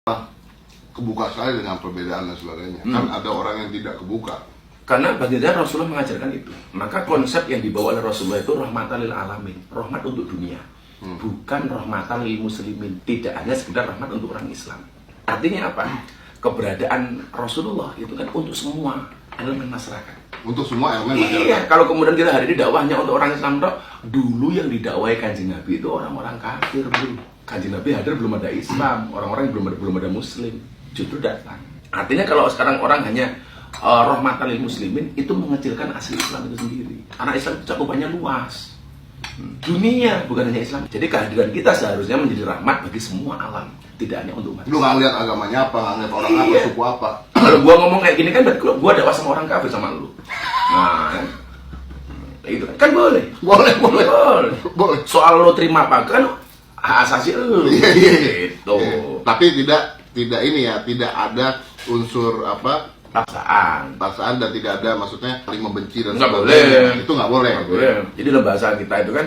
kebuka sekali dengan perbedaan dan sebagainya. Kan ada orang yang tidak kebuka. Karena bagi dia Rasulullah mengajarkan itu. Maka konsep yang dibawa oleh Rasulullah itu rahmatan lil alamin, rahmat untuk dunia. Bukan rahmatan lil muslimin, tidak hanya sekedar rahmat untuk orang Islam. Artinya apa? Keberadaan Rasulullah itu kan untuk semua elemen masyarakat. Untuk semua elemen masyarakat. Iya, kalau kemudian kita hari ini dakwahnya untuk orang Islam, dulu yang didakwai Kanjeng Nabi itu orang-orang kafir, bro. Kanjeng Nabi hadir belum ada Islam, orang-orang belum ada Muslim, justru datang. Artinya kalau sekarang orang hanya rahmatan lil muslimin, itu mengecilkan asli Islam itu sendiri. Karena Islam cakupannya luas, dunia bukan hanya Islam. Jadi kehadiran kita seharusnya menjadi rahmat bagi semua alam, tidak hanya untuk umat. Lu nggak lihat agamanya apa, nggak lihat orang apa, suku apa. Kalau gua ngomong kayak gini kan, berarti gua dakwah sama orang kafir sama lu. Nah, itu kan boleh. Boleh. Soal lo terima apa kan hak asasi lu. Iya. Gitu. Tapi tidak ini ya, tidak ada unsur apa paksaan dan tidak ada maksudnya saling membenci dan Nggak sebagainya. boleh. Itu nggak boleh. Jadi dalam bahasa kita itu kan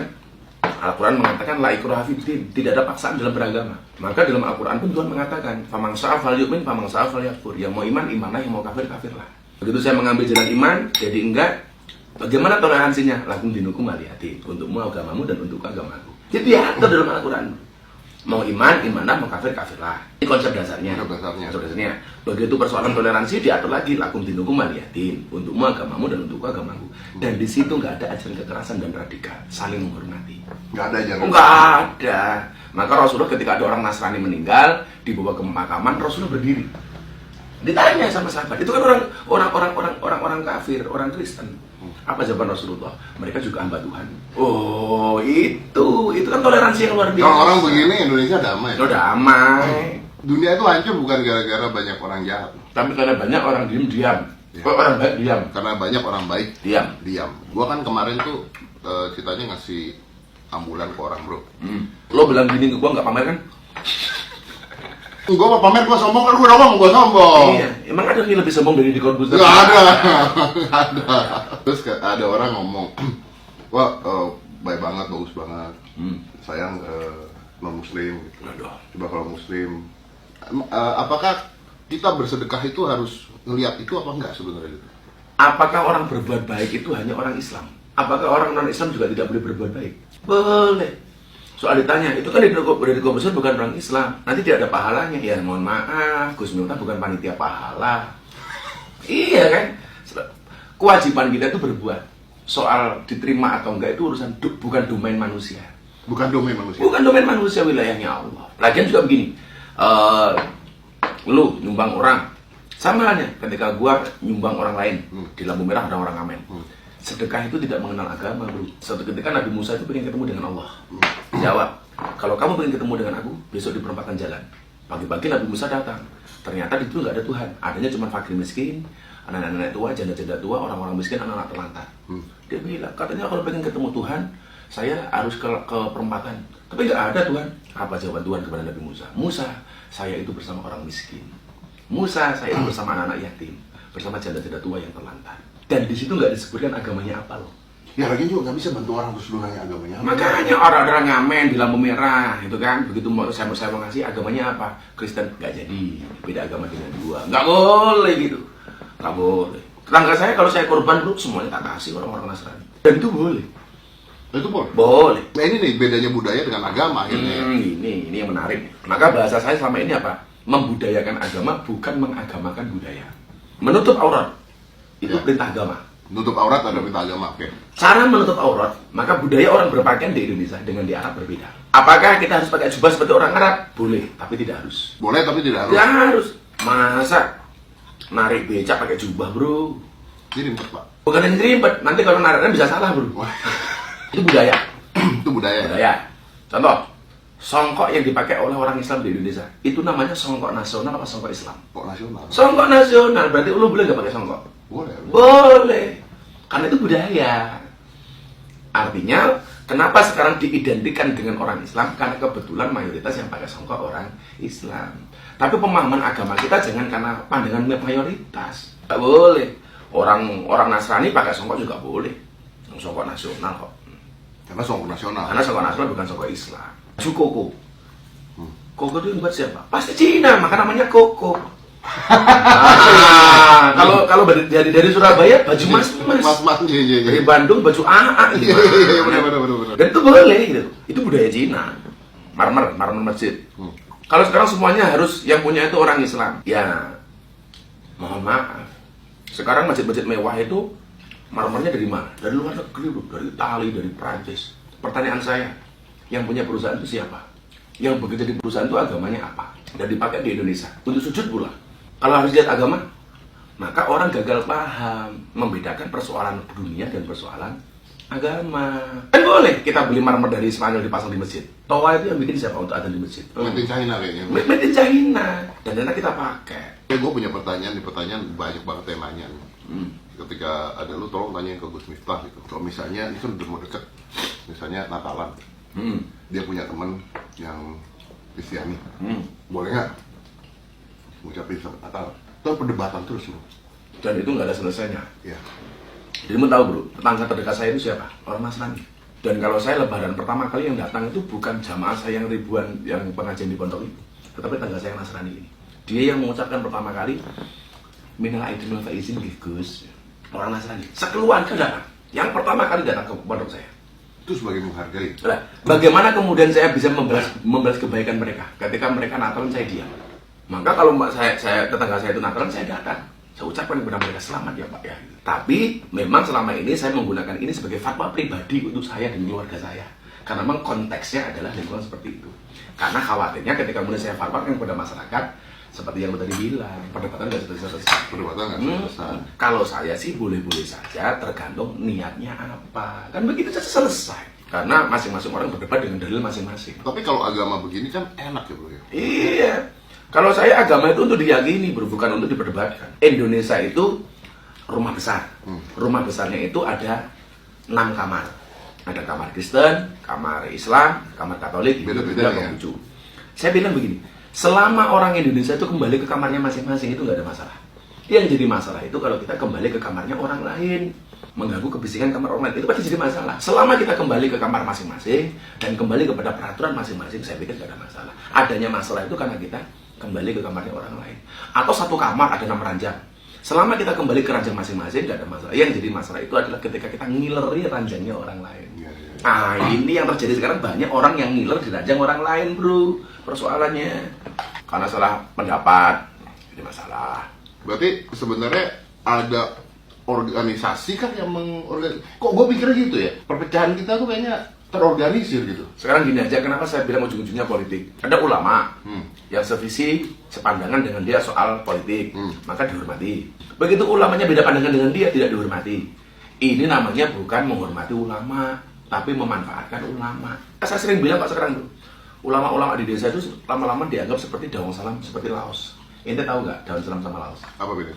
Al-Quran mengatakan la ikraha fiddin, tidak ada paksaan dalam beragama. Maka dalam Al-Quran pun Tuhan mengatakan faman syaa falyu'min faman syaa falyakfur. Yang mau iman imanlah, yang mau kafir kafirlah. Begitu saya mengambil jalan iman jadi enggak, bagaimana toleransinya? Lakum dinukum waliyadin, untukmu agamamu dan untuk agamaku. Jadi diatur dalam Al-Quran. Mau iman, imanlah, mau kafir, kafirlah. Ini konsep dasarnya. Konsep dasarnya. Begitu persoalan toleransi diatur lagi, lakum dinukum waliyadin, untukmu agamamu dan untukku agamaku. Dan di situ nggak ada ajaran kekerasan dan radikal, saling menghormati. Nggak ada ajaran. Nggak ada. Maka Rasulullah ketika ada orang Nasrani meninggal, dibawa ke pemakaman, Rasulullah berdiri. Ditanya sama sahabat, itu kan orang kafir, orang Kristen. Apa jawaban Rasulullah? Mereka juga hamba Tuhan. Oh, itu kan toleransi yang luar biasa. Kalau orang begini Indonesia damai. Lo damai. Dunia itu hancur bukan gara-gara banyak orang jahat, Tapi karena banyak orang diam. Orang baik diam. karena banyak orang baik Diam. Gua kan kemarin tuh ceritanya ngasih ambulan ke orang, bro. Lo bilang gini ke gua nggak pamer kan? Gua mau pamer, gua sombong kan, gua sombong. Iya. Emang ada yang lebih sombong dari di komputer? Nggak ada. Terus ada orang ngomong, wah baik banget, bagus banget. Sayang non muslim. Gitu. Coba kalau muslim, apakah kita bersedekah itu harus ngelihat itu apa enggak sebenarnya itu? Apakah orang berbuat baik itu hanya orang Islam? Apakah orang non-Islam juga tidak boleh berbuat baik? Boleh. Soal ditanya, itu kan dari komposer bukan orang Islam, nanti tidak ada pahalanya. Ya mohon maaf, Gus Miftah bukan panitia pahala. Iya kan? Kewajiban kita itu berbuat. Soal diterima atau enggak itu urusan bukan domain manusia. Bukan domain manusia. Bukan domain manusia, wilayahnya Allah. Lagian juga begini, lu nyumbang orang, sama halnya ketika gua nyumbang orang lain. Di lampu merah ada orang ngamen. Sedekah itu tidak mengenal agama, bro. Suatu ketika Nabi Musa itu pengen ketemu dengan Allah. Jawab, kalau kamu pengen ketemu dengan aku, besok di perempatan jalan. Pagi-pagi Nabi Musa datang. Ternyata di situ nggak ada Tuhan. Adanya cuma fakir miskin, anak-anak tua, janda-janda tua, orang-orang miskin, anak-anak terlantar. Dia bilang, katanya kalau pengen ketemu Tuhan, saya harus ke perempatan. Tapi nggak ada Tuhan. Apa jawaban Tuhan kepada Nabi Musa? Musa, saya itu bersama orang miskin. Musa, saya itu bersama anak-anak yatim, bersama janda-janda tua yang terlantar. Dan di situ nggak disebutkan agamanya apa loh. Ya lagi juga nggak bisa bantu orang terus nanya agamanya. Makanya orang-orang ngamen di lampu merah, itu kan. Begitu saya mau ngasih agamanya apa? Kristen, nggak jadi. Beda agama dengan gua. Nggak boleh gitu. Nggak boleh. Tetangga saya kalau saya korban bro, semuanya tak kasih orang-orang Nasrani. Dan itu boleh. Itu boleh. Boleh. Nah ini nih bedanya budaya dengan agama akhirnya. Ini yang menarik. Maka bahasa saya selama ini apa? Membudayakan agama bukan mengagamakan budaya. Menutup aurat itu perintah agama. Nutup aurat ada perintah agama, oke. Cara menutup aurat, maka budaya orang berpakaian di Indonesia dengan di Arab berbeda. Apakah kita harus pakai jubah seperti orang Arab? Boleh, tapi tidak harus. Boleh tapi tidak harus. Tidak harus. Masa narik becak pakai jubah, bro? Jadi ribet, Pak. Bukan yang ribet, nanti kalau nariknya bisa salah, bro. Itu budaya. Itu budaya. Contoh, songkok yang dipakai oleh orang Islam di Indonesia, itu namanya songkok nasional apa songkok Islam? Kok nasional? Songkok nasional, berarti lu boleh nggak pakai songkok? Boleh. Karena itu budaya. Artinya, kenapa sekarang diidentikan dengan orang Islam? Karena kebetulan mayoritas yang pakai songkok orang Islam. Tapi pemahaman agama kita jangan karena pandangan mayoritas. Nggak boleh. Orang Nasrani pakai songkok juga boleh. Songkok nasional kok. Karena songkok nasional. Karena songkok nasional bukan songkok Islam. Baju koko. Koko itu yang buat siapa? Pasti Cina, maka namanya Koko. Kalau dari Surabaya baju mas. Iya. Dari Bandung baju AA. Iya, benar. Dan itu boleh gitu. Itu budaya Cina. Marmer masjid. Kalau sekarang semuanya harus yang punya itu orang Islam. Ya, mohon maaf. Sekarang masjid-masjid mewah itu marmernya dari mana? Dari luar negeri, dari Itali, dari Prancis. Pertanyaan saya, yang punya perusahaan itu siapa? Yang bekerja di perusahaan itu agamanya apa? Dan dipakai di Indonesia untuk sujud pula. Kalau harus lihat agama, maka orang gagal paham membedakan persoalan dunia dan persoalan agama. Kan boleh kita beli marmer dari Spanyol dipasang di masjid. Toa itu yang bikin siapa untuk adzan di masjid? Made in China kayaknya. Made in China. Dan ternyata kita pakai. Gue punya pertanyaan banyak banget yang nanya. Ketika ada lu, tolong tanya ke Gus Miftah gitu. Kalau misalnya ini kan udah mau deket, misalnya Natalan, dia punya teman yang Kristiani, boleh nggak ngucapin selamat Natal? Itu perdebatan terus loh. Dan itu nggak ada selesainya. Iya. Jadi mau tahu bro, tetangga terdekat saya itu siapa? Orang Nasrani. Dan kalau saya lebaran pertama kali yang datang itu bukan jamaah saya yang ribuan yang pengajian di pondok itu, tetapi tetangga saya yang Nasrani ini. Dia yang mengucapkan pertama kali minal aidin wal faizin Gus. Orang Nasrani. Sekeluarga datang. Yang pertama kali datang ke pondok saya. Itu sebagai menghargai. Nah, bagaimana kemudian saya bisa membalas kebaikan mereka ketika mereka Natalan saya diam. Maka kalau saya tetangga saya itu Natalan, saya datang. Saya ucapkan kepada mereka selamat ya Pak ya. Tapi memang selama ini saya menggunakan ini sebagai fatwa pribadi untuk saya dan keluarga saya. Karena memang konteksnya adalah lingkungan seperti itu. Karena khawatirnya ketika kemudian saya fatwakan kepada masyarakat, seperti yang tadi bilang, perdebatan nggak selesai. Perdebatan nggak selesai. Kalau saya sih boleh-boleh saja, tergantung niatnya apa. Kan begitu saja selesai. Karena masing-masing orang berdebat dengan dalil masing-masing. Tapi kalau agama begini kan enak ya bro ya. Iya. Kalau saya agama itu untuk diyakini, bukan untuk diperdebatkan. Indonesia itu rumah besar. Rumah besarnya itu ada 6 kamar. Ada kamar Kristen, kamar Islam, kamar Katolik, beda-beda ya. Saya bilang begini, selama orang Indonesia itu kembali ke kamarnya masing-masing itu nggak ada masalah. Yang jadi masalah itu kalau kita kembali ke kamarnya orang lain, mengganggu kebisingan kamar orang lain, itu pasti jadi masalah. Selama kita kembali ke kamar masing-masing dan kembali kepada peraturan masing-masing, saya pikir nggak ada masalah. Adanya masalah itu karena kita kembali ke kamarnya orang lain. Atau satu kamar ada 6 ranjang. Selama kita kembali ke ranjang masing-masing, nggak ada masalah. Yang jadi masalah itu adalah ketika kita ngileri ranjangnya orang lain. Nah, ini yang terjadi sekarang, banyak orang yang ngiler di ranjang orang lain, bro. Persoalannya karena salah pendapat, jadi masalah. Berarti sebenarnya ada organisasi kan yang mengorganisasi. Kok gue pikir gitu ya? Perpecahan kita tuh kayaknya terorganisir gitu. Sekarang gini aja, kenapa saya bilang ujung-ujungnya politik? Ada ulama yang sevisi, sepandangan dengan dia soal politik, maka dihormati. Begitu ulamanya beda pandangan dengan dia, tidak dihormati. Ini namanya bukan menghormati ulama, tapi memanfaatkan ulama. Saya sering bilang Pak sekarang tuh, ulama-ulama di desa itu lama-lama dianggap seperti daun salam, seperti laos. Ente tahu nggak daun salam sama laos? Apa beda?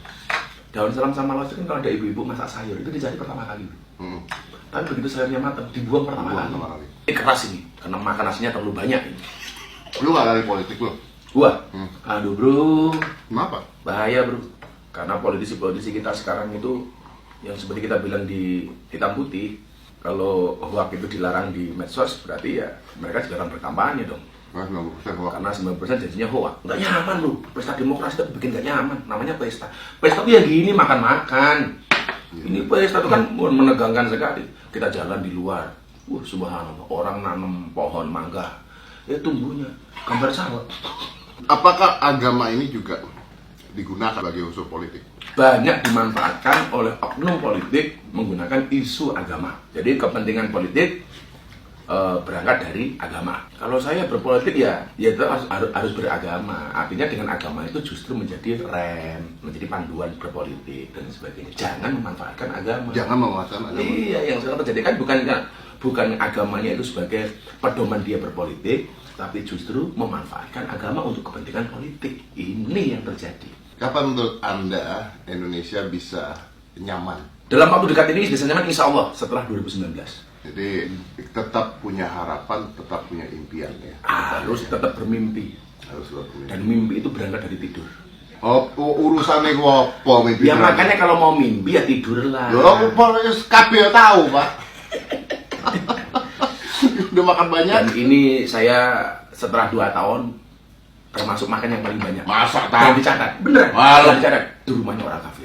Daun salam sama laos itu kan kalau ada ibu-ibu masak sayur itu dicari pertama kali. Tapi begitu sayurnya matang, dibuang pertama kali. Ini keras ini, karena makan nasinya terlalu banyak ini. Lu nggak lari politik lu? Gua? Aduh bro. Kenapa? Bahaya bro. Karena politisi-politisi kita sekarang itu, yang seperti kita bilang di hitam putih, kalau hoax itu dilarang di medsos, berarti ya mereka sekarang berkampanye dong. Nah, 90% hoax. Karena 90% jadinya hoax. Nggak nyaman bro. Pesta demokrasi itu bikin nggak nyaman. Namanya pesta. Pesta itu ya gini, makan-makan. Ini pesta itu kan menegangkan sekali. Kita jalan di luar, subhanallah, orang nanam pohon mangga, tumbuhnya gambar sawah. Apakah agama ini juga digunakan sebagai unsur politik? Banyak dimanfaatkan oleh oknum politik menggunakan isu agama. Jadi kepentingan politik berangkat dari agama. Kalau saya berpolitik ya itu harus beragama. Artinya dengan agama itu justru menjadi rem, menjadi panduan berpolitik dan sebagainya. Jangan memanfaatkan agama. Jangan memanfaatkan agama. Iya, yang sekarang terjadi kan bukan agamanya itu sebagai pedoman dia berpolitik, tapi justru memanfaatkan agama untuk kepentingan politik. Ini yang terjadi. Kapan menurut Anda Indonesia bisa nyaman? Dalam waktu dekat ini bisa nyaman insya Allah setelah 2019. Jadi tetap punya harapan, tetap punya impian ya. Harus tetap bermimpi. Dan mimpi itu berangkat dari tidur. Oh, urusannya gua apa mimpi? Ya makanya kalau mau mimpi ya tidur lah. Loh, kabeh tahu, Pak. Udah makan banyak. Dan ini saya setelah 2 tahun termasuk makan yang paling banyak. Masa Dan tak? dicatat, bener. Malah. Dan dicatat, di rumahnya orang kafir.